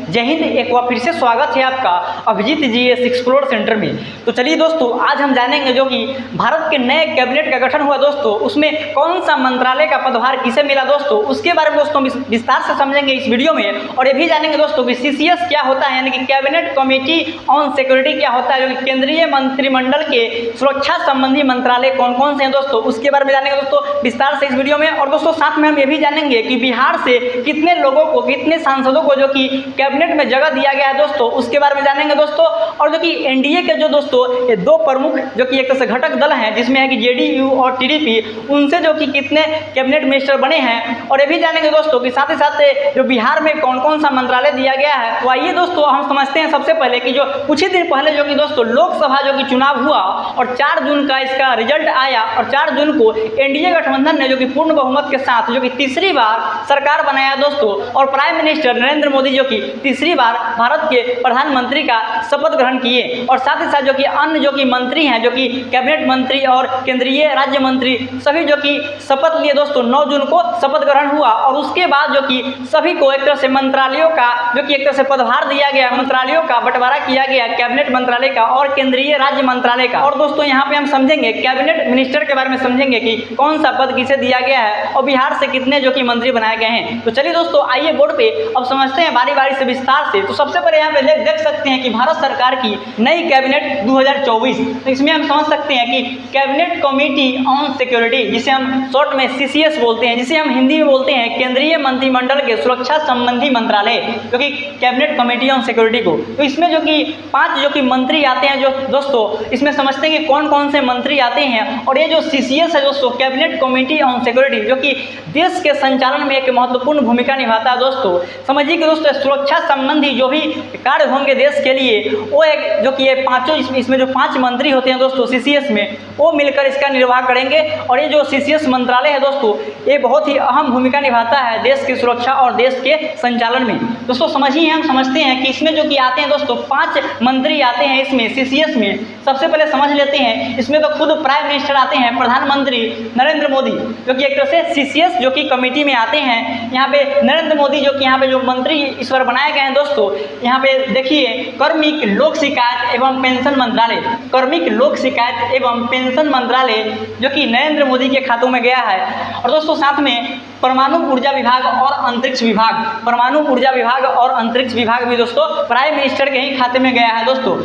जय हिंद। एक बार फिर से स्वागत है आपका अभिजीत जीएस एक्सप्लोर सेंटर में। तो चलिए दोस्तों, आज हम जानेंगे जो कि भारत के नए कैबिनेट का गठन हुआ दोस्तों, उसमें कौन सा मंत्रालय का पदभार किसे मिला दोस्तों, उसके बारे में दोस्तों विस्तार से समझेंगे इस वीडियो में। और ये भी जानेंगे दोस्तों कि सीसीएस क्या होता है, यानी कि कैबिनेट कमेटी ऑन सिक्योरिटी क्या होता है, जो कि केंद्रीय मंत्रिमंडल के सुरक्षा संबंधी मंत्रालय कौन कौन से हैं दोस्तों, उसके बारे में जानेंगे दोस्तों विस्तार से इस वीडियो में। और दोस्तों साथ में हम ये भी जानेंगे कि बिहार से कितने लोगों को, कितने सांसदों को जो कि कैबिनेट में जगह दिया गया है दोस्तों, उसके बारे में जानेंगे दोस्तों। और जो कि एनडीए के जो दोस्तों ये दो प्रमुख जो कि एक तरह से घटक दल हैं, जिसमें है कि जेडीयू और टीडीपी, उनसे जो कि कितने कैबिनेट मिनिस्टर बने हैं। और ये भी जानेंगे दोस्तों कि साथ ही साथ जो बिहार में कौन कौन सा मंत्रालय दिया गया है। तो आइए दोस्तों हम समझते हैं सबसे पहले कि जो कुछ ही दिन पहले जो कि दोस्तों लोकसभा जो कि चुनाव हुआ और 4 जून का इसका रिजल्ट आया, और 4 जून को एनडीए गठबंधन ने जो कि पूर्ण बहुमत के साथ जो कि तीसरी बार सरकार बनाया दोस्तों, और प्राइम मिनिस्टर नरेंद्र मोदी जो कि तीसरी बार भारत के प्रधानमंत्री का शपथ ग्रहण किए। और साथ ही साथ जो कि अन्य जो कि मंत्री हैं, जो कि कैबिनेट मंत्री और केंद्रीय राज्य मंत्री, सभी जो कि शपथ लिए दोस्तों। 9 जून को शपथ ग्रहण हुआ और उसके बाद जो कि सभी को एक तरह से मंत्रालयों का जो कि एक तरह से पदभार दिया गया, मंत्रालयों का बंटवारा किया गया, कैबिनेट मंत्रालय का और केंद्रीय राज्य मंत्रालय का। और दोस्तों यहाँ पे हम समझेंगे कैबिनेट मिनिस्टर के बारे में, समझेंगे कि कौन सा पद किसे दिया गया है और बिहार से कितने जो कि मंत्री बनाए गए हैं। तो चलिए दोस्तों आइए बोर्ड पे अब समझते हैं बारी बारी से विस्तार से। तो सबसे पहले यहाँ पे देख सकते हैं कि भारत सरकार की नई कैबिनेट 2024, तो इसमें हम समझ सकते हैं कि कैबिनेट कमेटी ऑन सिक्योरिटी, जिसे हम शॉर्ट में सीसीएस बोलते हैं, जिसे हम हिंदी में बोलते हैं केंद्रीय मंत्रिमंडल के सुरक्षा संबंधी मंत्रालय, जो कि कैबिनेट कमेटी ऑन सिक्योरिटी को। तो इसमें जो कि 5 जो कि मंत्री आते हैं जो दोस्तों, इसमें समझते हैं कि कौन कौन से मंत्री आते हैं। और ये जो सीसीएस है दोस्तों, कैबिनेट कमेटी ऑन सिक्योरिटी, जो कि देश के संचालन में एक महत्वपूर्ण भूमिका निभाता है दोस्तों। समझिए कि दोस्तों सुरक्षा संबंधी जो भी कार्य होंगे देश के लिए, वो एक जो कि ये पांचों, इसमें जो 5 मंत्री होते हैं दोस्तों सीसीएस में, वो मिलकर इसका निर्वाह करेंगे। और ये जो सीसीएस मंत्रालय है दोस्तों, ये बहुत ही अहम भूमिका निभाता है देश की सुरक्षा और देश के संचालन में दोस्तों। समझिए, हम समझते हैं कि इसमें जो कि आते हैं दोस्तों 5 मंत्री आते हैं इसमें सीसीएस में। सबसे पहले समझ लेते हैं, इसमें तो खुद प्राइम मिनिस्टर आते हैं, प्रधानमंत्री नरेंद्र मोदी, जो कि एक तरह से सीसीएस जो कि कमेटी में आते हैं। यहाँ पे नरेंद्र मोदी जो कि यहाँ पे जो मंत्री इस बार बनाए गए हैं दोस्तों, यहाँ पे देखिए कार्मिक लोक शिकायत एवं पेंशन मंत्रालय, कार्मिक लोक शिकायत एवं पेंशन मंत्रालय जो कि नरेंद्र मोदी के खातों में गया है। और दोस्तों साथ में परमाणु ऊर्जा विभाग और अंतरिक्ष विभाग, परमाणु ऊर्जा विभाग और अंतरिक्ष विभाग भी दोस्तों प्राइम मिनिस्टर के ही खाते में गया है दोस्तों।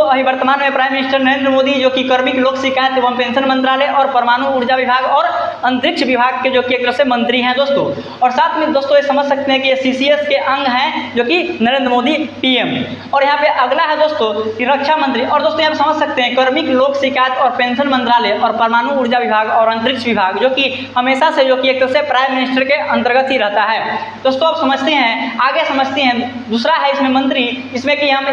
अभी वर्तमान में प्राइम मिनिस्टर नरेंद्र मोदी जो कि कार्मिक लोक शिकायत एवं पेंशन मंत्रालय और परमाणु ऊर्जा विभाग और अंतरिक्ष विभाग के जो कि एक तरह से मंत्री हैं दोस्तों। और साथ में दोस्तों ये समझ सकते हैं कि ये सीसीएस के अंग हैं जो कि नरेंद्र मोदी पीएम। और यहाँ पे अगला है दोस्तों कि रक्षा मंत्री। और दोस्तों यहाँ पे समझ सकते हैं कार्मिक लोक शिकायत और पेंशन मंत्रालय और परमाणु ऊर्जा विभाग और अंतरिक्ष विभाग, जो कि हमेशा से जो कि एक तरह से प्राइम मिनिस्टर के अंतर्गत ही रहता है दोस्तों। अब समझते हैं, आगे समझते हैं। दूसरा है इसमें मंत्री, इसमें कि हम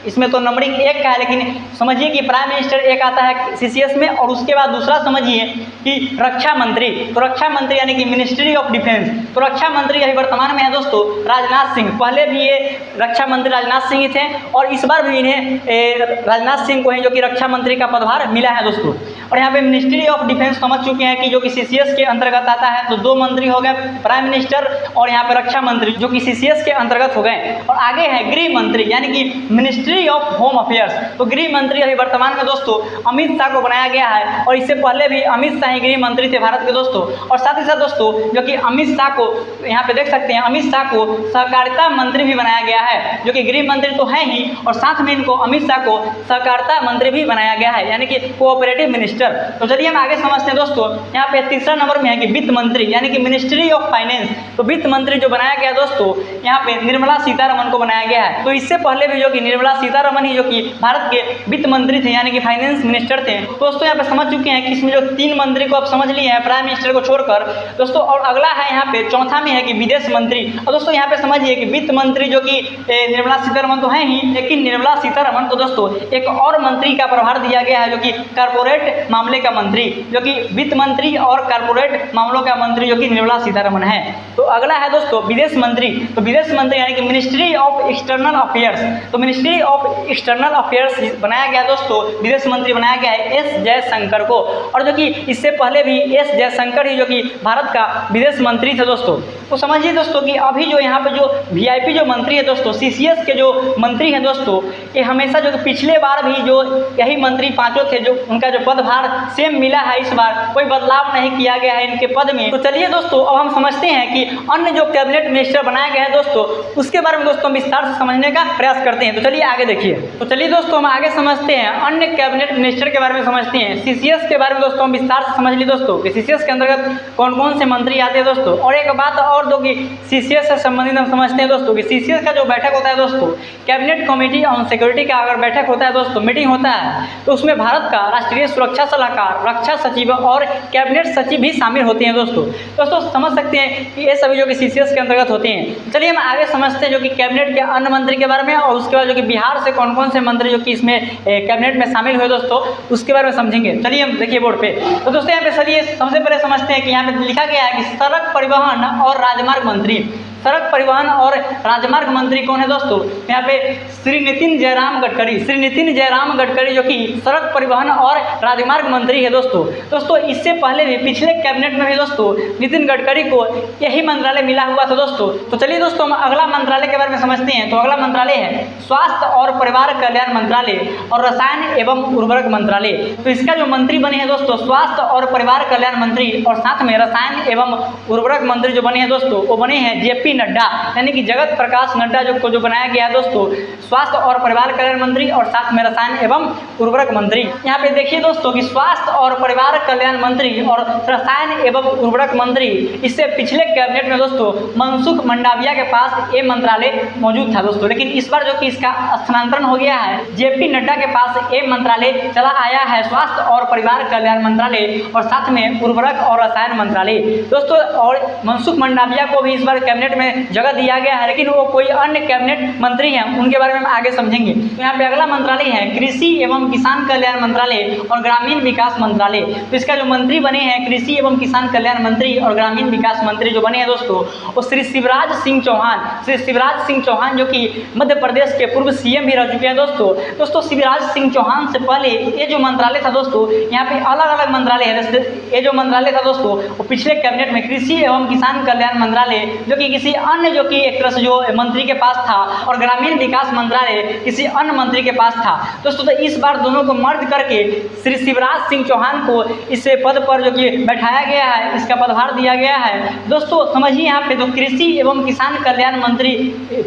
इसमें तो नंबरिंग 1 का है, लेकिन समझिए कि प्राइम मिनिस्टर एक आता है सीसीएस में। और उसके बाद दूसरा समझिए कि रक्षा मंत्री। तो रक्षा मंत्री यानी कि मिनिस्ट्री ऑफ डिफेंस, तो रक्षा मंत्री अभी वर्तमान में है दोस्तों राजनाथ सिंह। पहले भी ये रक्षा मंत्री राजनाथ सिंह ही थे और इस बार भी इन्हें राजनाथ सिंह को ही जो कि रक्षा मंत्री का पदभार मिला है दोस्तों। और यहाँ पे मिनिस्ट्री ऑफ डिफेंस समझ चुके हैं कि जो कि सीसीएस के अंतर्गत आता है। तो 2 मंत्री हो गए, प्राइम मिनिस्टर और यहाँ पे रक्षा मंत्री, जो कि सीसीएस के अंतर्गत हो गए। और आगे है गृह मंत्री यानी कि मिनिस्ट्री ऑफ होम अफेयर्स। तो गृह मंत्री अभी वर्तमान में दोस्तों अमित शाह को बनाया गया है, और इससे पहले भी अमित शाह ही गृह मंत्री थे भारत के दोस्तों। और साथ ही साथ दोस्तों जो कि अमित शाह को यहाँ पे देख सकते हैं, अमित शाह को सहकारिता मंत्री भी बनाया गया है, जो कि गृह मंत्री तो है ही, और साथ में इनको अमित शाह को सहकारिता मंत्री भी बनाया गया है, यानी कि कोऑपरेटिव मिनिस्टर। तो चलिए हम आगे समझते हैं दोस्तों। यहाँ पे तीसरा नंबर में है कि वित्त मंत्री यानी कि मिनिस्ट्री ऑफ फाइनेंस। तो वित्त मंत्री जो बनाया गया दोस्तों, यहाँ पे निर्मला सीतारमण को बनाया गया है। तो इससे पहले भी जो कि निर्मला सीतारमण ही जो कि भारत के वित्त मंत्री थे, यानी कि फाइनेंस मिनिस्टर थे दोस्तों। यहाँ पे समझ चुके हैं कि इसमें जो 3 मंत्री को आप समझ लिए हैं प्राइम मिनिस्टर को छोड़कर दोस्तों। और अगला है यहाँ पे चौथा में है कि विदेश मंत्री। और दोस्तों यहाँ पे समझिए कि वित्त मंत्री जो कि निर्मला सीतारमण तो है ही, लेकिन निर्मला सीतारमण को दोस्तों एक और मंत्री का प्रभार दिया गया है, जो कि कारपोरेट मामले का मंत्री जो कि वित्त मंत्री और कॉर्पोरेट मामलों का मंत्री जो कि निर्मला सीतारमण है। तो अगला है दोस्तों विदेश मंत्री। तो विदेश मंत्री यानी कि मिनिस्ट्री ऑफ एक्सटर्नल अफेयर्स। तो मिनिस्ट्री ऑफ एक्सटर्नल अफेयर्स बनाया गया दोस्तों, विदेश मंत्री बनाया गया है एस जयशंकर को। और जो कि इससे पहले भी एस जयशंकर ही जो कि भारत का विदेश मंत्री थे दोस्तों। तो समझिए दोस्तों कि अभी जो यहाँ पे जो वीआईपी जो मंत्री है दोस्तों, सीसीएस के जो मंत्री हैं दोस्तों, ये हमेशा जो पिछले बार भी जो यही मंत्री पांचों थे जो उनका जो पदभार सेम मिला है, इस बार कोई बदलाव नहीं किया गया है इनके पद में। तो चलिए दोस्तों अब हम समझते हैं कि अन्य जो कैबिनेट मिनिस्टर बनाए गए हैं दोस्तों, उसके बारे में दोस्तों विस्तार से समझने का प्रयास करते हैं। तो चलिए आगे देखिए। तो चलिए दोस्तों हम आगे समझते हैं, अन्य कैबिनेट मिनिस्टर के बारे में समझते हैं। सीसीएस के बारे में दोस्तों हम विस्तार से समझ लिए दोस्तों कि सीसीएस के अंतर्गत कौन कौन से मंत्री आते हैं दोस्तों। और एक बात और जो कि सीसीएस से संबंधित हम समझते हैं दोस्तों कि सीसीएस का जो बैठक होता है दोस्तों, कैबिनेट कमेटी ऑन सिक्योरिटी का अगर बैठक होता है दोस्तों, मीटिंग होता है, तो उसमें भारत का राष्ट्रीय सुरक्षा सलाहकार, रक्षा सचिव और कैबिनेट सचिव भी शामिल होते हैं दोस्तों। दोस्तों समझ सकते हैं कि ये सभी जो कि सीसीएस के अंतर्गत होते हैं। चलिए हम आगे समझते हैं जो कि कैबिनेट के अन्य मंत्री के बारे में, और उसके बाद जो कि बिहार से कौन कौन से मंत्री जो कि इसमें कैबिनेट में शामिल हुए दोस्तों, उसके बारे में समझेंगे। चलिए हम देखिए बोर्ड पे। तो दोस्तों यहाँ पे चलिए सबसे पहले समझते हैं कि यहाँ पे लिखा गया है कि सड़क परिवहन और राजमार्ग मंत्री। सड़क परिवहन और राजमार्ग मंत्री कौन है दोस्तों? यहाँ पे श्री नितिन जयराम गडकरी। श्री नितिन जयराम गडकरी जो कि सड़क परिवहन और राजमार्ग मंत्री है दोस्तों। दोस्तों इससे पहले भी पिछले कैबिनेट में भी दोस्तों नितिन गडकरी को यही मंत्रालय मिला हुआ था दोस्तों। तो चलिए दोस्तों हम अगला मंत्रालय के बारे में समझते हैं। तो अगला मंत्रालय है स्वास्थ्य और परिवार कल्याण मंत्रालय और रसायन एवं उर्वरक मंत्रालय। तो इसका जो मंत्री बने हैं दोस्तों, स्वास्थ्य और परिवार कल्याण मंत्री और साथ में रसायन एवं उर्वरक मंत्री जो बने हैं दोस्तों, वो बने हैं जेपी नड्डा, यानी कि जगत प्रकाश नड्डा जो बनाया गया है दोस्तों, स्वास्थ्य और परिवार कल्याण मंत्री और साथ में रसायन एवं उर्वरक मंत्री। यहाँ पे देखिए दोस्तों कि स्वास्थ्य और परिवार कल्याण मंत्री और रसायन एवं उर्वरक मंत्री, इससे पिछले कैबिनेट में दोस्तों मनसुख मंडाविया के पास ये मंत्रालय मौजूद था दोस्तों, लेकिन इस बार जो कि इसका स्थानांतरण हो गया है, जेपी नड्डा के पास ये मंत्रालय चला आया है, स्वास्थ्य और परिवार कल्याण मंत्रालय और साथ में उर्वरक और रसायन मंत्रालय दोस्तों। और मनसुख मंडाविया को भी इस बार कैबिनेट में जगह दिया गया है, लेकिन वो कोई अन्य कैबिनेट मंत्री हैं, उनके बारे में हम आगे समझेंगे। तो यहाँ पे अगला मंत्रालय है कृषि एवं किसान कल्याण मंत्रालय और ग्रामीण विकास मंत्रालय। तो इसका जो मंत्री बने हैं कृषि एवं किसान कल्याण मंत्री और ग्रामीण विकास मंत्री जो बने हैं दोस्तों, वो श्री शिवराज सिंह चौहान। श्री शिवराज सिंह चौहान जो कि मध्य प्रदेश के पूर्व सीएम भी रह चुके हैं दोस्तों। शिवराज सिंह चौहान से पहले ये जो मंत्रालय था दोस्तों, यहाँ पे अलग अलग मंत्रालय है। ये जो मंत्रालय था दोस्तों, वो पिछले कैबिनेट में कृषि एवं किसान कल्याण मंत्रालय जो कि किसी अन्य जो कि एक तरह से जो मंत्री के पास था, और ग्रामीण विकास मंत्रालय किसी अन्य मंत्री के पास था दोस्तों। तो इस बार दोनों को मर्ज करके श्री शिवराज सिंह चौहान को इस पद पर जो कि बैठाया गया है, इसका पदभार दिया गया है दोस्तों। समझिए यहाँ पे जो कृषि एवं किसान कल्याण मंत्री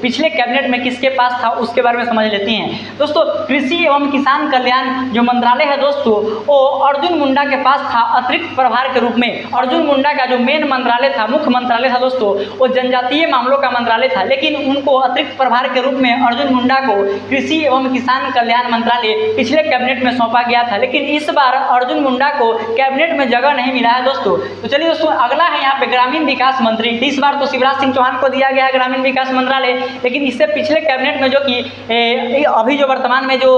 पिछले कैबिनेट में किसके पास था, उसके बारे में समझ लेते हैं दोस्तों। कृषि एवं किसान कल्याण जो मंत्रालय है दोस्तों, वो अर्जुन मुंडा के पास था अतिरिक्त प्रभार के रूप में। अर्जुन मुंडा का जो मेन मंत्रालय था, मुख्य मंत्रालय था दोस्तों, वो जनजातीय मामलों का मंत्रालय था, लेकिन उनको अतिरिक्त प्रभार के रूप में अर्जुन मुंडा को कृषि एवं किसान कल्याण मंत्रालय पिछले कैबिनेट में सौंपा गया था, लेकिन इस बार अर्जुन मुंडा को कैबिनेट में जगह नहीं मिला है दोस्तों। तो चलिए दोस्तों अगला है यहाँ पे ग्रामीण विकास मंत्री। इस बार तो शिवराज सिंह चौहान को दिया गया है ग्रामीण विकास मंत्रालय, लेकिन इससे पिछले कैबिनेट में जो कि अभी जो वर्तमान में जो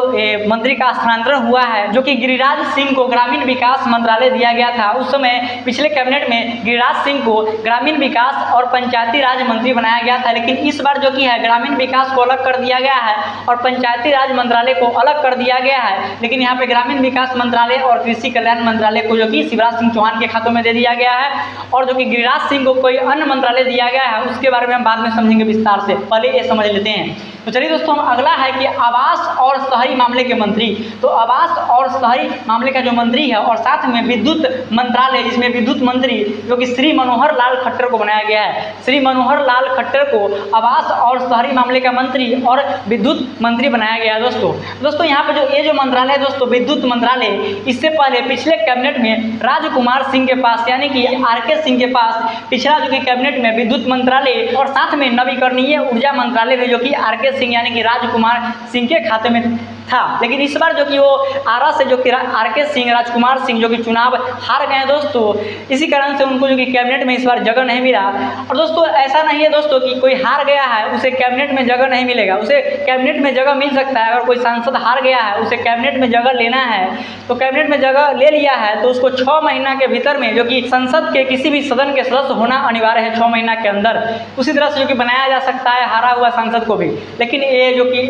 मंत्री का स्थानांतरण हुआ है, जो कि गिरिराज सिंह को ग्रामीण विकास मंत्रालय दिया गया था। उस समय पिछले कैबिनेट में गिरिराज सिंह को ग्रामीण विकास और पंचायती राज मंत्री बनाया गया था, लेकिन इस बार जो कि है ग्रामीण विकास को अलग कर दिया गया है और पंचायती राज मंत्रालय को अलग कर दिया गया है, लेकिन यहाँ पे ग्रामीण विकास मंत्रालय और कृषि कल्याण मंत्रालय को जो कि शिवराज सिंह चौहान के खातों में दे दिया गया है, और जो कि गिरिराज सिंह को कोई अन्य मंत्रालय दिया गया है, उसके बारे में हम बाद में समझेंगे विस्तार से, पहले ये समझ लेते हैं। तो चलिए दोस्तों हम अगला है कि आवास और शहरी मामले के मंत्री। तो आवास और शहरी मामले का जो मंत्री है और साथ में विद्युत मंत्रालय, जिसमें विद्युत मंत्री जो कि श्री मनोहर लाल खट्टर को बनाया गया है। श्री मनोहर लाल खट्टर को आवास और शहरी मामले का मंत्री और विद्युत मंत्री बनाया गया है दोस्तों। यहाँ पे जो ये जो मंत्रालय है दोस्तों, विद्युत मंत्रालय, इससे पहले पिछले कैबिनेट में राजकुमार सिंह के पास, यानी कि आरके सिंह के पास पिछला जो कि कैबिनेट में विद्युत मंत्रालय और साथ में नवीकरणीय ऊर्जा मंत्रालय जो कि आरके सिंह यानी कि राजकुमार सिंह के खाते में था, लेकिन इस बार जो कि वो आरा से जो कि आरके सिंह, राजकुमार सिंह जो कि चुनाव हार गए दोस्तों, इसी कारण से उनको जो कि कैबिनेट में इस बार जगह नहीं मिला। और दोस्तों ऐसा नहीं है दोस्तों कि कोई हार गया है उसे कैबिनेट में जगह नहीं मिलेगा, उसे कैबिनेट में जगह मिल सकता है। अगर कोई सांसद हार गया है, उसे कैबिनेट में जगह लेना है, तो कैबिनेट में जगह ले लिया है तो उसको 6 महीना के भीतर में जो कि संसद के किसी भी सदन के सदस्य होना अनिवार्य है 6 महीना के अंदर। उसी तरह से जो कि बनाया जा सकता है हारा हुआ सांसद को भी। लेकिन ये जो कि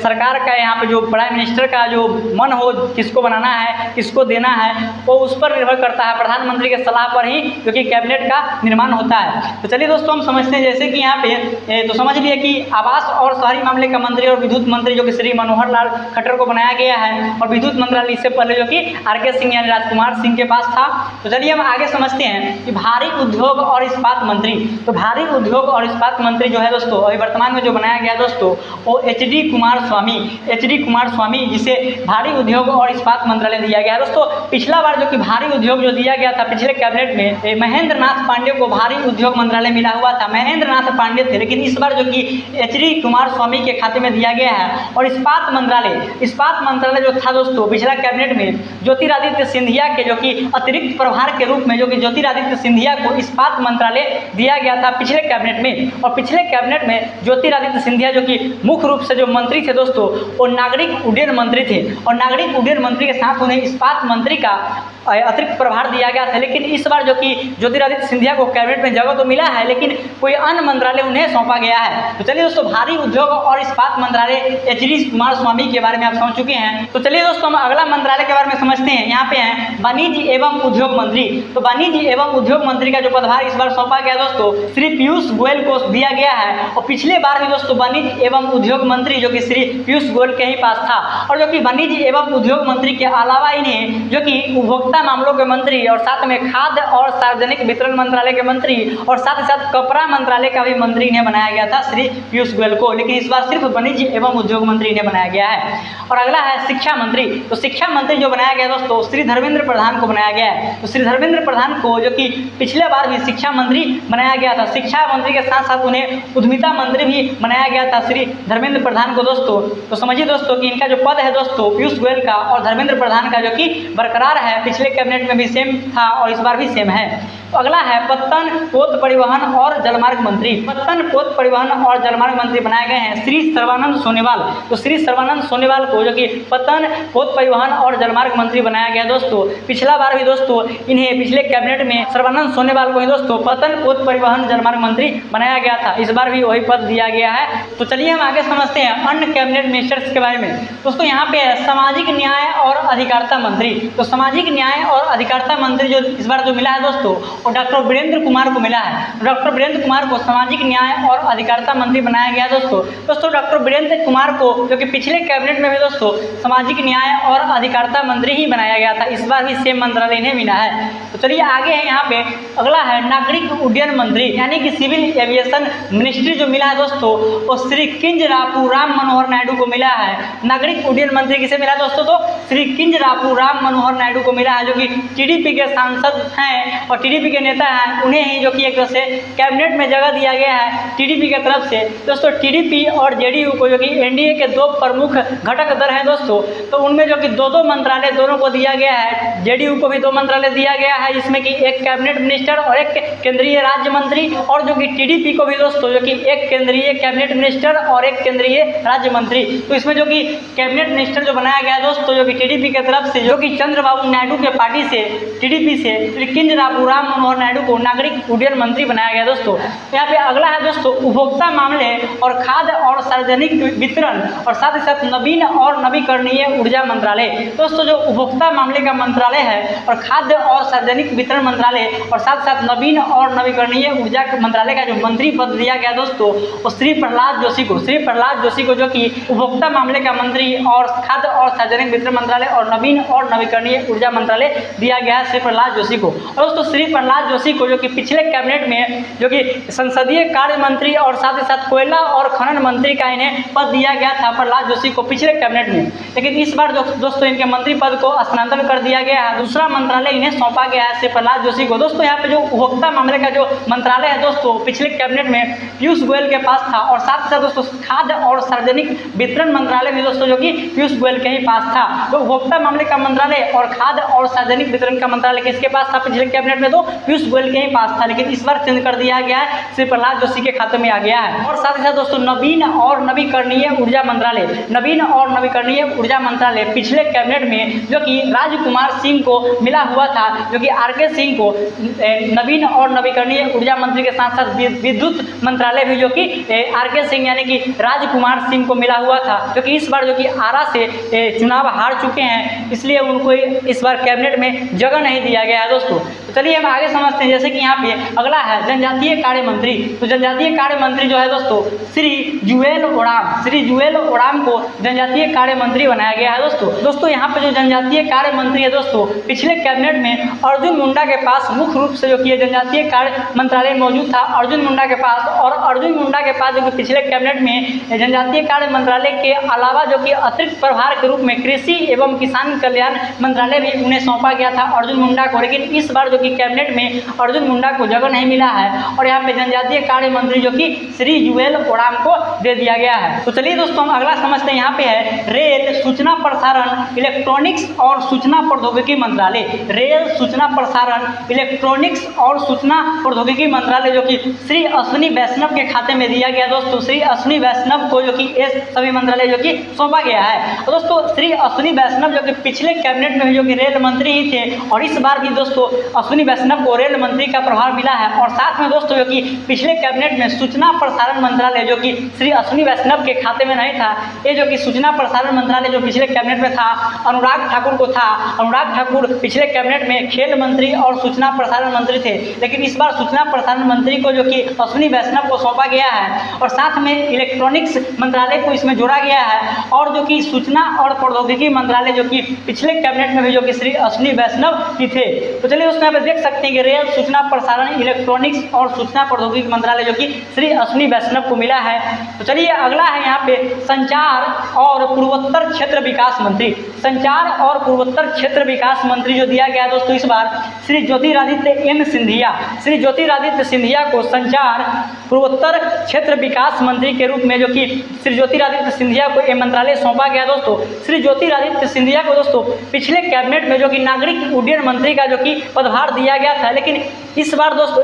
सरकार का यहाँ पे जो प्राइम मिनिस्टर का जो मन हो, किसको बनाना है, किसको देना है, वो उस पर निर्भर करता है। प्रधानमंत्री के सलाह पर ही जो कि कैबिनेट का निर्माण होता है। तो चलिए दोस्तों हम समझते हैं, जैसे कि यहाँ पे तो समझ लिए कि आवास और शहरी मामले का मंत्री और विद्युत मंत्री जो कि श्री मनोहर लाल खट्टर को बनाया गया है, और विद्युत मंत्रालय इससे पहले जो कि आरके सिंह यानी राजकुमार सिंह के पास था। तो चलिए हम आगे समझते हैं कि भारी उद्योग और इस्पात मंत्री। तो भारी उद्योग और इस्पात मंत्री जो है दोस्तों अभी वर्तमान में जो बनाया गया दोस्तों, वो एच.डी. कुमार स्वामी जिसे भारी उद्योग और इस्पात मंत्रालय दिया गया है। दोस्तों पिछला बार जो कि भारी उद्योग जो दिया गया था पिछले कैबिनेट में, महेंद्र नाथ पांडे को भारी उद्योग मंत्रालय मिला हुआ था, महेंद्र नाथ पांडे थे। लेकिन इस बार जो कि एच.डी. कुमार स्वामी के खाते में दिया गया है। और इस्पात मंत्रालय जो था दोस्तों पिछला कैबिनेट में ज्योतिरादित्य सिंधिया के जो कि अतिरिक्त प्रभार के रूप में जो कि ज्योतिरादित्य सिंधिया को इस्पात मंत्रालय दिया गया था पिछले कैबिनेट में। और पिछले कैबिनेट में ज्योतिरादित्य सिंधिया जो कि मुख्य रूप से जो मंत्री थे दोस्तों, वो नागरिक उड्डयन मंत्री थे, और नागरिक उड्डयन मंत्री के साथ उन्हें इस्पात मंत्री का अतिरिक्त प्रभार दिया गया था। लेकिन इस बार जो कि ज्योतिरादित्य सिंधिया को कैबिनेट में जगह तो मिला है, लेकिन कोई अन्य मंत्रालय उन्हें सौंपा गया है। तो चलिए दोस्तों भारी उद्योग और इस्पात मंत्रालय एच.डी. कुमार स्वामी के बारे में आप समझ चुके हैं। तो चलिए दोस्तों हम अगला मंत्रालय के बारे में समझते हैं। यहाँ पे है वाणिज्य एवं उद्योग मंत्री। तो वाणिज्य एवं उद्योग मंत्री का जो पदभार इस बार सौंपा गया दोस्तों, श्री पीयूष गोयल को दिया गया है। और पिछले बार भी दोस्तों वाणिज्य एवं उद्योग मंत्री जो कि श्री पीयूष गोयल के ही पास था। और जो कि वाणिज्य एवं उद्योग मंत्री के अलावा इन्हें जो कि उपभोक्ता मामलों के मंत्री और साथ में खाद्य और सार्वजनिक वितरण मंत्रालय के मंत्री और साथ ही साथ कपड़ा मंत्रालय का भी मंत्री इन्हें बनाया गया था श्री पीयूष गोयल को। लेकिन इस बार सिर्फ वाणिज्य एवं उद्योग मंत्री इन्हें बनाया गया है। और अगला है शिक्षा मंत्री। तो शिक्षा मंत्री जो बनाया गया दोस्तों, श्री धर्मेंद्र प्रधान को बनाया गया है। तो श्री धर्मेंद्र प्रधान को जो कि पिछले बार भी शिक्षा मंत्री बनाया गया था, शिक्षा मंत्री के साथ साथ उन्हें उद्यमिता मंत्री भी बनाया गया था श्री धर्मेंद्र प्रधान को दोस्तों। तो समझिए दोस्तों कि इनका जो पद है दोस्तों पीयूष गोयल का और धर्मेंद्र प्रधान का जो कि बरकरार है, पिछले कैबिनेट में भी सेम था और इस बार भी सेम है। तो अगला है पत्तन, पोत परिवहन और जलमार्ग मंत्री। पत्तन, पोत परिवहन और जलमार्ग मंत्री बनाए गए हैं श्री सर्बानंद सोनोवाल। तो श्री सर्बानंद सोनोवाल को जो कि पत्तन, पोत परिवहन और जलमार्ग मंत्री बनाया गया दोस्तों। पिछला बार भी दोस्तों इन्हें पिछले कैबिनेट में सर्बानंद सोनोवाल को ही दोस्तों पत्तन, पोत परिवहन जलमार्ग मंत्री बनाया गया था। इस बार भी वही पद दिया गया है। तो चलिए हम आगे समझते हैं अन्य कैबिनेट मिनिस्टर्स के बारे में। दोस्तों यहाँ पे है सामाजिक न्याय और अधिकारिता मंत्री। तो सामाजिक न्याय और अधिकारिता मंत्री जो इस बार जो मिला है दोस्तों, और डॉक्टर वीरेंद्र कुमार को मिला है। डॉक्टर वीरेंद्र कुमार को सामाजिक न्याय और अधिकारिता मंत्री बनाया गया दोस्तों। डॉक्टर वीरेंद्र कुमार को जो कि पिछले कैबिनेट में भी दोस्तों सामाजिक न्याय और अधिकारिता मंत्री ही बनाया गया था, इस बार भी सेम मंत्रालय इन्हें मिला है। तो चलिए आगे है यहाँ पे अगला है नागरिक उड्डयन मंत्री यानी कि सिविल एविएशन मिनिस्ट्री जो मिला है दोस्तों, वो श्री किंजरापू राम मनोहर नायडू को मिला है। नागरिक उड्डयन मंत्री किसे मिला दोस्तों? तो श्री किंजरापू राम मनोहर नायडू को मिला है, जो कि टीडीपी के सांसद हैं और टीडीपी के नेता हैं। उन्हें ही जो कि एक तरह से कैबिनेट में जगह दिया गया है टीडीपी की तरफ से दोस्तों। टीडीपी और जेडीयू को जो कि एनडीए के दो प्रमुख घटक दल हैं दोस्तों, तो उनमें जो कि दो मंत्रालय दोनों को दिया गया है। जेडीयू को भी 2 मंत्रालय दिया गया है, जिसमें कि एक कैबिनेट मिनिस्टर और एक केंद्रीय राज्य मंत्री, और जो कि टीडीपी को भी दोस्तों जो कि एक केंद्रीय कैबिनेट मिनिस्टर और एक केंद्रीय राज्य मंत्री। तो इसमें जो कि कैबिनेट मिनिस्टर जो बनाया गया दोस्तों जो कि टीडीपी की तरफ से, जो कि चंद्रबाबू नायडू के पार्टी से टीडीपी से श्री किंजरापू राम मनोहर नायडू को नागरिक उड्डयन मंत्री बनाया गया दोस्तों। यहाँ पे अगला है दोस्तों उपभोक्ता मामले और खाद्य और सार्वजनिक वितरण और साथ ही साथ नवीन और नवीकरणीय ऊर्जा मंत्रालय। दोस्तों जो उपभोक्ता मामले का मंत्रालय है और खाद्य और सार्वजनिक वितरण मंत्रालय और साथ साथ नवीन और नवीकरणीय ऊर्जा मंत्रालय का जो मंत्री पद दिया गया दोस्तों, वो श्री प्रहलाद जोशी को जो कि उपभोक्ता मामले का मंत्री और खाद्य और सार्वजनिक वितरण मंत्रालय और नवीन और नवीकरणीय ऊर्जा मंत्रालय दिया गया है श्री प्रहलाद जोशी को। और दोस्तों श्री प्रहलाद जोशी को जो कि पिछले कैबिनेट में जो कि संसदीय कार्य मंत्री और साथ ही साथ कोयला और खनन मंत्री का इन्हें पद दिया गया था प्रहलाद जोशी को पिछले कैबिनेट में। लेकिन इस बार दोस्तों इनके मंत्री पद को स्थानांतरण कर दिया गया है, दूसरा मंत्रालय इन्हें सौंपा गया है श्री प्रहलाद जोशी को। दोस्तों यहाँ पे जो उपभोक्ता मामले का जो मंत्रालय है दोस्तों पिछले कैबिनेट में पीयूष गोयल के पास था, और साथ ही साथ दोस्तों खाद्य और सार्वजनिक वितरण मंत्रालय भी दोस्तों जो कि पीयूष गोयल के ही पास था। तो उपभोक्ता मामले का मंत्रालय और खाद्य और सार्वजनिक वितरण का मंत्रालय किसके पास था पिछले कैबिनेट में? तो पीयूष गोयल के ही पास था, लेकिन इस बार चेंज कर दिया गया है, श्री प्रहलाद जोशी के खाते में आ गया है। और साथ ही साथ दोस्तों नवीन और नवीकरणीय ऊर्जा मंत्रालय, नवीन और नवीकरणीय ऊर्जा मंत्रालय पिछले कैबिनेट में जो कि राजकुमार सिंह को मिला हुआ था, जो कि आरके सिंह को नवीन और नवीकरणीय ऊर्जा मंत्री के साथ साथ विद्युत मंत्रालय भी जो कि आरके सिंह यानी कि राजकुमार सिंह को मिला हुआ था, जो कि इस बार जो कि आरा से चुनाव हार चुके हैं, इसलिए उनको इस बार कैबिनेट में जगह नहीं दिया गया है दोस्तों। तो चलिए हम आगे समझते हैं, जैसे कि यहाँ पे अगला है जनजातीय कार्य मंत्री। तो जनजातीय कार्य मंत्री जो है दोस्तों श्री जुएल ओराम को जनजातीय कार्य मंत्री बनाया गया है दोस्तों यहाँ पे जो जनजातीय कार्य मंत्री है दोस्तों, पिछले कैबिनेट में अर्जुन मुंडा के पास मुख्य रूप से जो कि जनजातीय कार्य मंत्रालय मौजूद था अर्जुन मुंडा के पास, और अर्जुन मुंडा के पास जो कि पिछले कैबिनेट में जनजातीय कार्य मंत्रालय के अलावा जो कि अतिरिक्त प्रभार के रूप में कृषि एवं किसान कल्याण मंत्रालय भी उन्हें सौंपा गया था अर्जुन मुंडा को, लेकिन इस बार जो कि कैबिनेट में अर्जुन मुंडा को जगह नहीं मिला है और यहाँ पे जनजातीय कार्य मंत्री जो कि श्री जुएल ओराम को दे दिया गया है। तो चलिए दोस्तों हम अगला समझते हैं, यहाँ पे है रेल सूचना प्रसारण इलेक्ट्रॉनिक्स और सूचना प्रौद्योगिकी मंत्रालय। रेल सूचना प्रसारण इलेक्ट्रॉनिक्स और सूचना प्रौद्योगिकी मंत्रालय जो कि श्री अश्विनी वैष्णव के खाते में दिया गया दोस्तों, श्री अश्विनी वैष्णव को जो कि ये सभी मंत्रालय जो कि सौंपा गया है। तो दोस्तों श्री अश्विनी वैष्णव जो कि पिछले कैबिनेट में जो कि रेल मंत्री ही थे और इस बार भी दोस्तों अश्विनी वैष्णव को रेल मंत्री का प्रभार मिला है, और साथ में दोस्तों जो कि पिछले कैबिनेट में सूचना प्रसारण मंत्रालय जो कि श्री अश्विनी वैष्णव के खाते में नहीं था, ये जो कि सूचना प्रसारण मंत्रालय जो पिछले कैबिनेट में था अनुराग ठाकुर को था। अनुराग ठाकुर पिछले कैबिनेट में खेल मंत्री और सूचना प्रसारण मंत्री थे, लेकिन इस बार सूचना प्रसारण मंत्री को जो कि अश्विनी वैष्णव को सौंपा गया है और साथ में इलेक्ट्रॉनिक्स मंत्रालय को इसमें जोड़ा गया है, और जो कि सूचना और प्रौद्योगिकी मंत्रालय जो कि पिछले कैबिनेट में भी जो कि श्री अश्विनी वैष्णव की थे। तो चलिए दोस्तों यहाँ पे देख सकते हैं कि रेल सूचना प्रसारण इलेक्ट्रॉनिक्स और सूचना प्रौद्योगिकी मंत्रालय जो कि श्री अश्विनी वैष्णव को मिला है। तो चलिए अगला है यहाँ पे संचार और पूर्वोत्तर क्षेत्र विकास मंत्री। संचार और पूर्वोत्तर क्षेत्र विकास मंत्री जो दिया गया दोस्तों इस बार श्री ज्योतिरादित्य एम सिंधिया, श्री ज्योतिरादित्य सिंधिया को संचार पूर्वोत्तर क्षेत्र विकास मंत्री के रूप में जो कि श्री ज्योतिरादित्य सिंधिया को यह मंत्रालय सौंपा गया दोस्तों। श्री ज्योतिरादित्य सिंधिया को दोस्तों पिछले कैबिनेट में जो कि नागरिक उड्डयन मंत्री का जो कि पदभार दिया गया था, लेकिन इस बार दोस्तों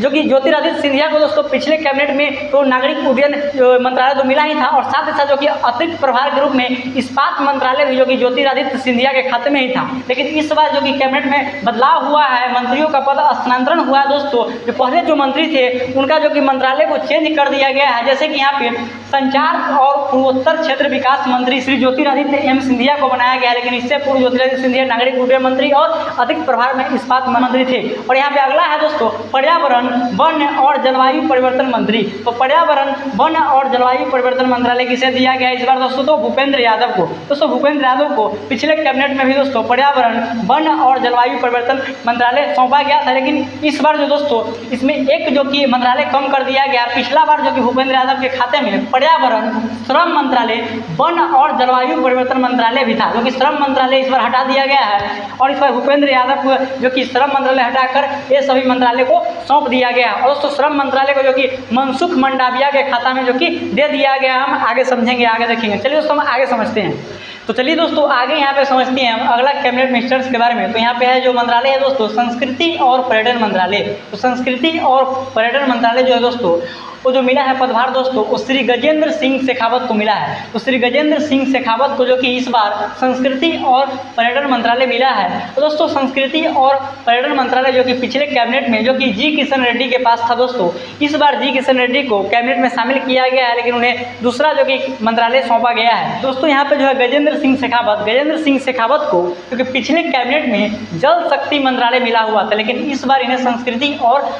जो कि ज्योतिरादित्य सिंधिया को दोस्तों पिछले कैबिनेट में तो नागरिक उड्डयन मंत्रालय तो मिला ही था, और साथ ही साथ जो कि अतिरिक्त प्रभार के रूप में इस्पात मंत्रालय भी जो कि ज्योतिरादित्य सिंधिया के खाते में ही था, लेकिन इस बार जो कि कैबिनेट में बदलाव हुआ है, मंत्रियों का पद स्थानांतरण हुआ है दोस्तों। जो पहले जो मंत्री थे उनका जो कि मंत्रालय को चेंज कर दिया गया है, जैसे कि यहाँ पे संचार और पूर्वोत्तर क्षेत्र विकास मंत्री श्री ज्योतिरादित्य एम सिंधिया को बनाया गया, लेकिन इससे पूर्व ज्योतिरादित्य सिंधिया नागरिक उड्डयन मंत्री और अतिरिक्त प्रभार में इस्पात मंत्री थे। और यहाँ पे अगला है दोस्तों पर्यावरण वन और जलवायु परिवर्तन मंत्री। तो पर्यावरण वन और जलवायु परिवर्तन मंत्रालय किसे दिया गया इस बार दोस्तों? तो भूपेंद्र यादव को। दोस्तों भूपेंद्र यादव को पिछले कैबिनेट में भी दोस्तों पर्यावरण वन और जलवायु परिवर्तन मंत्रालय सौंपा गया था, लेकिन इस बार जो दोस्तों इसमें एक जो कि मंत्रालय कम कर दिया गया। पिछला बार जो कि भूपेंद्र यादव के खाते में पर्यावरण, श्रम मंत्रालय, वन और जलवायु परिवर्तन मंत्रालय भी था, जो कि श्रम मंत्रालय इस बार हटा दिया गया है, और इस बार भूपेंद्र यादव को जो कि श्रम मंत्रालय हटाकर ये सभी मंत्रालय को सौंप दिया गया। और दोस्तों श्रम मंत्रालय को जो कि मनसुख मंडाविया के खाता में जो कि दे दिया गया। हम आगे समझेंगे, आगे देखेंगे। चलिए दोस्तों हम आगे समझते हैं। तो चलिए दोस्तों आगे यहाँ पे समझते हैं हम अगला कैबिनेट मिनिस्टर्स के बारे में। तो यहाँ पे है जो मंत्रालय है दोस्तों संस्कृति और पर्यटन मंत्रालय। तो संस्कृति और पर्यटन मंत्रालय जो है दोस्तों वो जो मिला है पदभार दोस्तों वो श्री गजेंद्र सिंह शेखावत को मिला है। तो श्री गजेंद्र सिंह शेखावत को जो कि इस बार संस्कृति और पर्यटन मंत्रालय मिला है। तो दोस्तों संस्कृति और पर्यटन मंत्रालय जो कि पिछले कैबिनेट में जो कि जी किशन रेड्डी के पास था दोस्तों, इस बार जी किशन रेड्डी को कैबिनेट में शामिल किया गया है, लेकिन उन्हें दूसरा जो कि मंत्रालय सौंपा गया है। दोस्तों यहाँ पे जो है गजेंद्र सिंह शेखावत को क्योंकि पिछले कैबिनेट में जल शक्ति मंत्रालय मिला हुआ था, लेकिन इस बार इन्हें संस्कृति और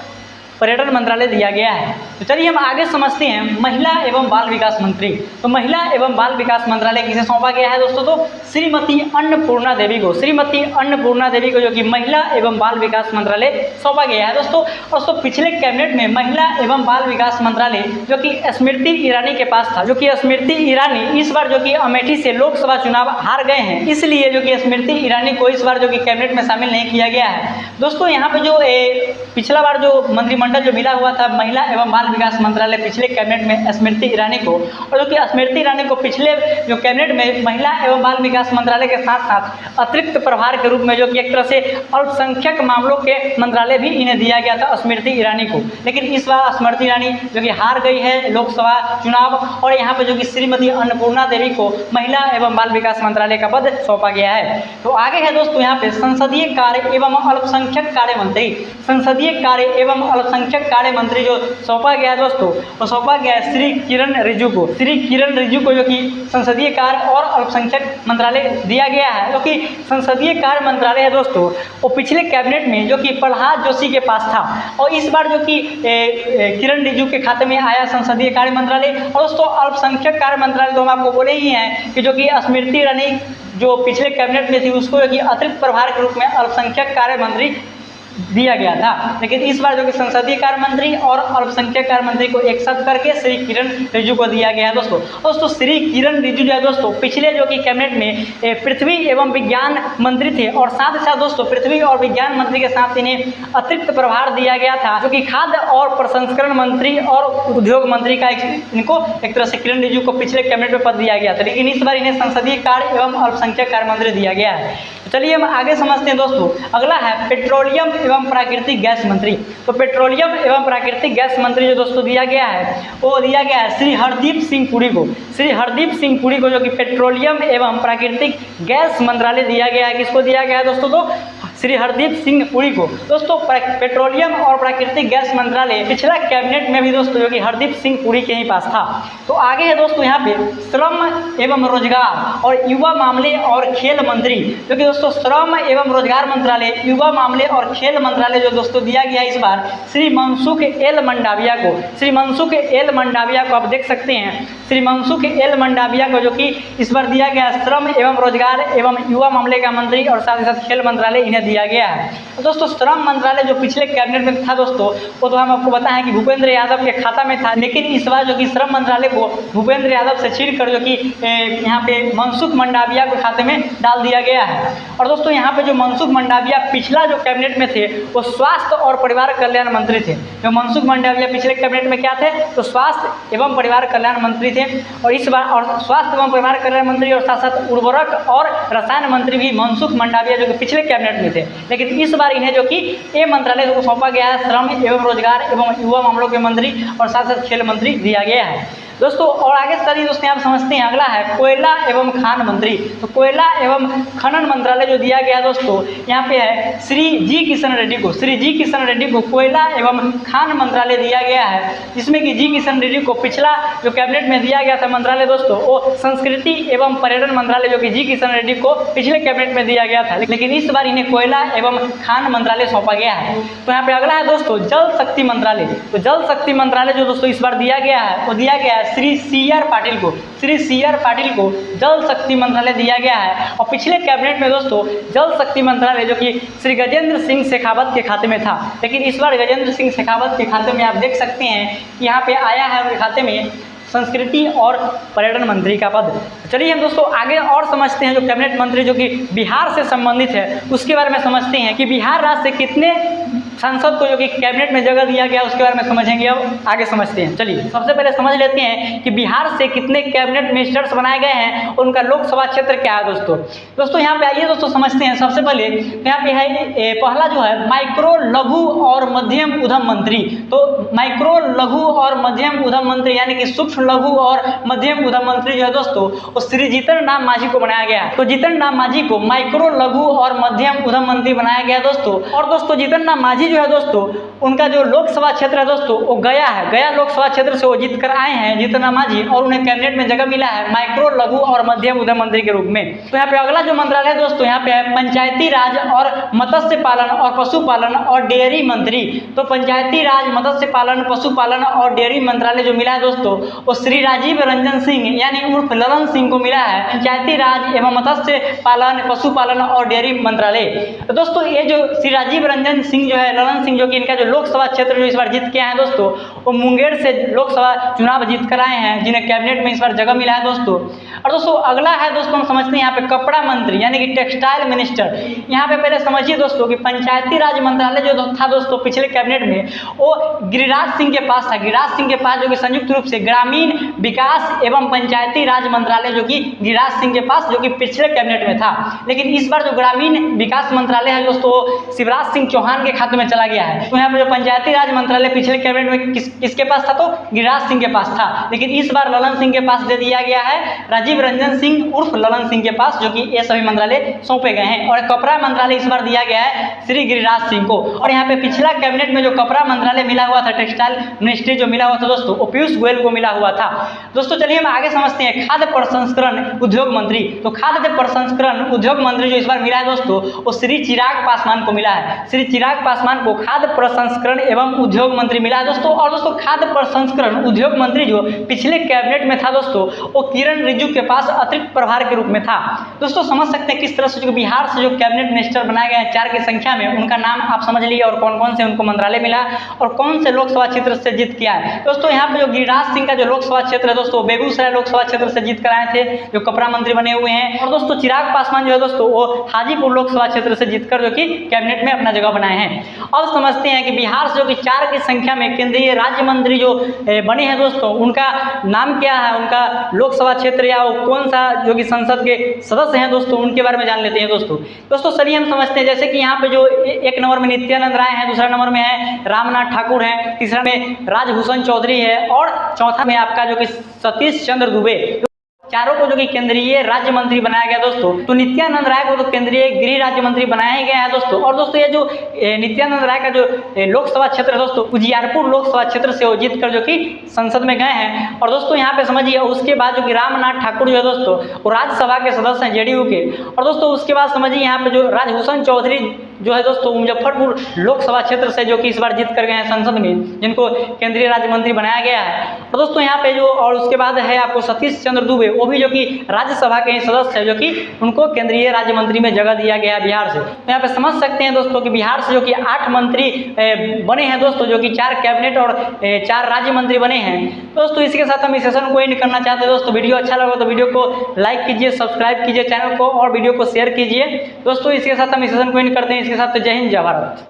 पर्यटन मंत्रालय दिया गया है। तो चलिए हम आगे समझते हैं महिला एवं बाल विकास मंत्री। तो महिला एवं बाल विकास मंत्रालय किसे सौंपा गया है दोस्तों? तो श्रीमती अन्नपूर्णा देवी को, श्रीमती अन्नपूर्णा देवी को जो कि महिला एवं बाल विकास मंत्रालय सौंपा गया है दोस्तों। और पिछले कैबिनेट में महिला एवं बाल विकास मंत्रालय जो कि स्मृति ईरानी के पास था, जो कि स्मृति ईरानी इस बार जो कि अमेठी से लोकसभा चुनाव हार गए हैं, इसलिए जो कि स्मृति ईरानी को इस बार जो कि कैबिनेट में शामिल नहीं किया गया है दोस्तों। यहाँ पे जो पिछला बार जो मंत्रिमंडल मंडल जो मिला हुआ था महिला एवं बाल विकास मंत्रालय पिछले कैबिनेट में स्मृति ईरानी को, और जो कि स्मृति ईरानी को पिछले जो कैबिनेट में महिला एवं बाल विकास मंत्रालय के साथ साथ अतिरिक्त प्रभार के रूप में जो कि एक तरह से अल्पसंख्यक मामलों के मंत्रालय भी इन्हें दिया गया था स्मृति ईरानी को। लेकिन इस बार स्मृति ईरानी जो कि हार गई है लोकसभा चुनाव, और यहाँ पर जो कि श्रीमती अन्नपूर्णा देवी को महिला एवं बाल विकास मंत्रालय का पद सौंपा गया है। तो आगे है दोस्तों यहाँ पे संसदीय कार्य एवं अल्पसंख्यक कार्य मंत्री, संसदीय कार्य एवं अल्पसंख्यक कार्य मंत्री जो सौंपा गया है दोस्तों, वो सौंपा गया है श्री किरण रिजिजू को। श्री किरण रिजिजू को जो कि संसदीय कार्य और अल्पसंख्यक मंत्रालय दिया गया है। जो कि संसदीय कार्य मंत्रालय है दोस्तों, वो पिछले कैबिनेट में जो कि प्रहलाद जोशी के पास था, और इस बार जो कि किरण रिजिजू के खाते में आया संसदीय कार्य मंत्रालय। और दोस्तों अल्पसंख्यक कार्य मंत्रालय तो हम आपको बोले ही हैं कि जो कि स्मृति ईरानी जो पिछले कैबिनेट में थी उसको जो कि अतिरिक्त प्रभार के रूप में अल्पसंख्यक कार्य मंत्री दिया गया था। लेकिन इस बार जो कि संसदीय कार्य मंत्री और अल्पसंख्यक कार्य मंत्री को एक साथ करके श्री किरण रिजिजू को दिया गया है दोस्तों श्री किरण रिजिजू जो है दोस्तों पिछले जो कि कैबिनेट में पृथ्वी एवं विज्ञान मंत्री थे, और साथ ही साथ दोस्तों पृथ्वी और विज्ञान मंत्री के साथ इन्हें अतिरिक्त प्रभार दिया गया था जो कि खाद्य और प्रसंस्करण मंत्री और उद्योग मंत्री का इनको एक तरह से किरण रिजिजू को पिछले कैबिनेट में पद दिया गया था। लेकिन इस बार इन्हें संसदीय कार्य एवं अल्पसंख्यक कार्य मंत्री दिया गया है। चलिए हम आगे समझते हैं दोस्तों। अगला है पेट्रोलियम एवं प्राकृतिक गैस मंत्री। तो पेट्रोलियम एवं प्राकृतिक गैस मंत्री जो दोस्तों दिया गया है वो दिया गया है श्री हरदीप सिंह पुरी को। श्री हरदीप सिंह पुरी को जो कि पेट्रोलियम एवं प्राकृतिक गैस मंत्रालय दिया गया है। किसको दिया गया है दोस्तों? तो श्री हरदीप सिंह पुरी को। दोस्तों पेट्रोलियम और प्राकृतिक गैस मंत्रालय पिछला कैबिनेट में भी दोस्तों जो कि हरदीप सिंह पुरी के ही पास था। तो आगे है दोस्तों यहाँ पे श्रम एवं रोजगार और युवा मामले और खेल मंत्री, जो कि दोस्तों श्रम एवं रोजगार मंत्रालय, युवा मामले और खेल मंत्रालय जो दोस्तों दिया गया इस बार श्री मनसुख एल मंडाविया को। श्री मनसुख एल मंडाविया को आप देख सकते हैं, श्री मनसुख एल मंडाविया को जो कि इस बार दिया गया श्रम एवं रोजगार एवं युवा मामले का मंत्री और साथ ही साथ खेल मंत्रालय इन्हें दिया गया है। तो दोस्तों श्रम मंत्रालय जो पिछले कैबिनेट में था दोस्तों वो तो हम आपको बताएं कि भूपेंद्र यादव के खाता में था, लेकिन इस बार जो कि श्रम मंत्रालय को भूपेंद्र यादव से छीन कर जो कि यहाँ पे मनसुख मंडाविया के खाते में डाल दिया गया है। और दोस्तों यहाँ पे जो मनसुख मंडाविया पिछला जो कैबिनेट में थे वो स्वास्थ्य और परिवार कल्याण मंत्री थे। जो मनसुख मंडाविया पिछले कैबिनेट में क्या थे? तो स्वास्थ्य एवं परिवार कल्याण मंत्री थे। और इस बार और स्वास्थ्य एवं परिवार कल्याण मंत्री और साथ साथ उर्वरक और रसायन मंत्री भी मनसुख मंडाविया जो कि पिछले कैबिनेट में थे। लेकिन इस बार इन्हें जो कि ये मंत्रालय को सौंपा गया है श्रम एवं रोजगार एवं युवा मामलों के मंत्री और साथ साथ खेल मंत्री दिया गया है दोस्तों। और आगे चलिए दोस्तों आप समझते हैं। अगला है कोयला एवं खान मंत्री। तो कोयला एवं खनन मंत्रालय जो दिया गया दोस्तों यहाँ पे है श्री जी किशन रेड्डी को। श्री जी किशन रेड्डी को कोयला एवं खान मंत्रालय दिया गया है, जिसमें कि जी किशन रेड्डी को पिछला जो कैबिनेट में दिया गया था मंत्रालय दोस्तों वो संस्कृति एवं पर्यटन मंत्रालय जो कि जी किशन रेड्डी को पिछले कैबिनेट में दिया गया था। लेकिन इस बार इन्हें कोयला एवं खान मंत्रालय सौंपा गया है। तो यहाँ पे अगला है दोस्तों जल शक्ति मंत्रालय। तो जल शक्ति मंत्रालय जो दोस्तों इस बार दिया गया है वो दिया गया है श्री सी.आर. पाटिल को। श्री सी.आर. पाटिल को जल शक्ति मंत्रालय दिया गया है। और पिछले कैबिनेट में दोस्तों जल शक्ति मंत्रालय जो कि श्री गजेंद्र सिंह शेखावत के खाते में था, लेकिन इस बार गजेंद्र सिंह शेखावत के खाते में आप देख सकते हैं कि यहाँ पे आया है उनके खाते में संस्कृति और पर्यटन मंत्री का पद। चलिए हम दोस्तों आगे और समझते हैं जो कैबिनेट मंत्री जो कि बिहार से संबंधित है उसके बारे में समझते हैं कि बिहार राज्य से कितने सांसद को जो कि कैबिनेट में जगह दिया गया उसके बारे में समझेंगे। अब आगे समझते हैं। चलिए सबसे पहले समझ लेते हैं कि बिहार से कितने कैबिनेट मिनिस्टर्स बनाए गए हैं और उनका लोकसभा क्षेत्र क्या है दोस्तों यहाँ पे आइए दोस्तों समझते हैं। सबसे पहले यहाँ पे है पहला जो है माइक्रो लघु और मध्यम उद्यम मंत्री। तो माइक्रो लघु और मध्यम उद्यम मंत्री यानी कि सूक्ष्म लघु और मध्यम उद्यम मंत्री जो है दोस्तों वो श्री जीतन राम मांझी को बनाया गया। तो जीतन राम मांझी को माइक्रो लघु और मध्यम उद्यम मंत्री बनाया गया दोस्तों। और दोस्तों जीतन राम मांझी जो है दोस्तों उनका जो लोकसभा क्षेत्र है दोस्तों वो गया है। गया लोकसभा क्षेत्र से वो जीत कर आए हैं जीतन राम मांझी, और उन्हें कैबिनेट में जगह मिला है माइक्रो लघु और मध्यम उद्यम मंत्री के रूप में। तो यहाँ पे अगला जो मंत्रालय दोस्तों यहाँ पे है पंचायती राज और मत्स्य पालन और पशुपालन और डेयरी मंत्री। तो पंचायती राज, मत्स्य पालन, पशुपालन और डेयरी मंत्रालय जो मिला है दोस्तों वो श्री राजीव रंजन सिंह यानी उर्फ ललन सिंह को मिला है पंचायती राज एवं मत्स्य पालन, पशुपालन और डेयरी मंत्रालय। तो दोस्तों ये जो श्री राजीव रंजन सिंह जो है है ललन सिंह, जो कि इनका जो लोकसभा क्षेत्र जो इस बार जीत के आए हैं दोस्तों, वो मुंगेर से लोकसभा चुनाव जीत कर आए हैं, जिन्हें कैबिनेट में इस बार जगह मिला है दोस्तों। और दोस्तों अगला है दोस्तों, हम समझते हैं यहाँ पे कपड़ा मंत्री यानी कि टेक्सटाइल मिनिस्टर। यहाँ पे पहले समझिए दोस्तों कि पंचायती राज मंत्रालय जो था दोस्तों पिछले कैबिनेट में, वो गिरिराज सिंह के पास था। गिरिराज सिंह के पास जो कि संयुक्त रूप से ग्रामीण विकास एवं पंचायती राज मंत्रालय जो कि गिरिराज सिंह के पास जो कि पिछले कैबिनेट में था। लेकिन इस बार जो ग्रामीण विकास मंत्रालय है दोस्तों शिवराज सिंह चौहान के खाते में चला गया है। तो यहाँ पे जो पंचायती राज मंत्रालय पिछले कैबिनेट में किसके पास था, तो गिरिराज सिंह के पास था। लेकिन इस बार ललन सिंह के पास दे दिया गया है, राजीव रंजन सिंह उर्फ ललन सिंह के पास, जो कि ये सभी मंत्रालय सौंपे गए हैं। और कपड़ा मंत्रालय इस बार दिया गया है श्री गिरिराज सिंह को। और यहाँ पे पिछला कैबिनेट में जो कपड़ा मंत्रालय मिला हुआ था, टेक्सटाइल मिनिस्ट्री जो मिला हुआ था दोस्तों, वो पीयूष गोयल को मिला हुआ था। दोस्तों चलिए हम आगे समझते हैं खाद्य प्रसंस्करण उद्योग मंत्री। तो खाद्य प्रसंस्करण उद्योग मंत्री जो इस बार मिला है दोस्तों, वो श्री चिराग पासवान को मिला है। श्री चिराग पासवान को खाद्य प्रसंस्करण एवं उद्योग मंत्री मिला है दोस्तों। और दोस्तों खाद्य प्रसंस्करण उद्योग मंत्री जो पिछले कैबिनेट में था दोस्तों, वो किरण रिजिजू के पास अतिरिक्त प्रभार के रूप में था। दोस्तों समझ सकते हैं किस तरह से जो बिहार से जो कैबिनेट मिनिस्टर बनाए गए हैं 4 की संख्या में, उनका नाम आप समझ लिए और कौन कौन से उनको मंत्रालय मिला और कौन से लोकसभा क्षेत्र से जीत के आए। दोस्तों यहाँ पे जो गिरिराज सिंह का जो लोकसभा क्षेत्र है दोस्तों, बेगूसराय लोकसभा क्षेत्र से जीत कर आए थे, जो कपड़ा मंत्री बने हुए हैं। और दोस्तों चिराग पासवान जो है दोस्तों, वो हाजीपुर लोकसभा क्षेत्र से जीतकर जो कि कैबिनेट में अपना जगह बनाए हैं। अब समझते हैं कि बिहार से जो कि 4 की संख्या में केंद्रीय राज्य मंत्री जो बने हैं दोस्तों, उनका नाम क्या है, उनका लोकसभा क्षेत्र या वो कौन सा जो कि संसद के सदस्य हैं दोस्तों, उनके बारे में जान लेते हैं दोस्तों चलिए हम समझते हैं। जैसे कि यहाँ पे जो 1 नंबर में नित्यानंद राय है, दूसरा नंबर में है रामनाथ ठाकुर है, तीसरा में राजभूषण चौधरी है और चौथा में आपका जो कि सतीश चंद्र दुबे। चारों को जो कि केंद्रीय राज्य मंत्री बनाया गया दोस्तों। तो नित्यानंद राय को तो केंद्रीय गृह राज्य मंत्री बनाया ही गया है दोस्तों। और दोस्तों ये जो नित्यानंद राय का जो लोकसभा क्षेत्र है दोस्तों, उजियारपुर लोकसभा क्षेत्र से वो जीत कर जो कि संसद में गए हैं। और दोस्तों यहाँ पे समझिए उसके बाद जो कि रामनाथ ठाकुर जो है दोस्तों, वो राज्यसभा के सदस्य हैं जेडीयू के। और दोस्तों उसके बाद समझिए यहाँ पे जो राजभूषण चौधरी जो है दोस्तों, मुजफ्फरपुर लोकसभा क्षेत्र से जो कि इस बार जीत कर गए हैं संसद में, जिनको केंद्रीय राज्य मंत्री बनाया गया है। और दोस्तों यहाँ पे जो और उसके बाद है आपको सतीश चंद्र दुबे, वो भी जो कि राज्यसभा के सदस्य है, जो कि उनको केंद्रीय राज्य मंत्री में जगह दिया गया है बिहार से। तो यहाँ पे समझ सकते हैं दोस्तों कि बिहार से जो कि 8 मंत्री बने हैं दोस्तों, जो कि 4 कैबिनेट और 4 राज्य मंत्री बने हैं दोस्तों। इसके साथ हम इस सेशन को एंड करना चाहते हैं दोस्तों। वीडियो अच्छा लगा तो वीडियो को लाइक कीजिए, सब्सक्राइब कीजिए चैनल को और वीडियो को शेयर कीजिए दोस्तों। इसके साथ हम इस सेशन को एंड करते हैं। इसके साथ जय हिंद जय भारत।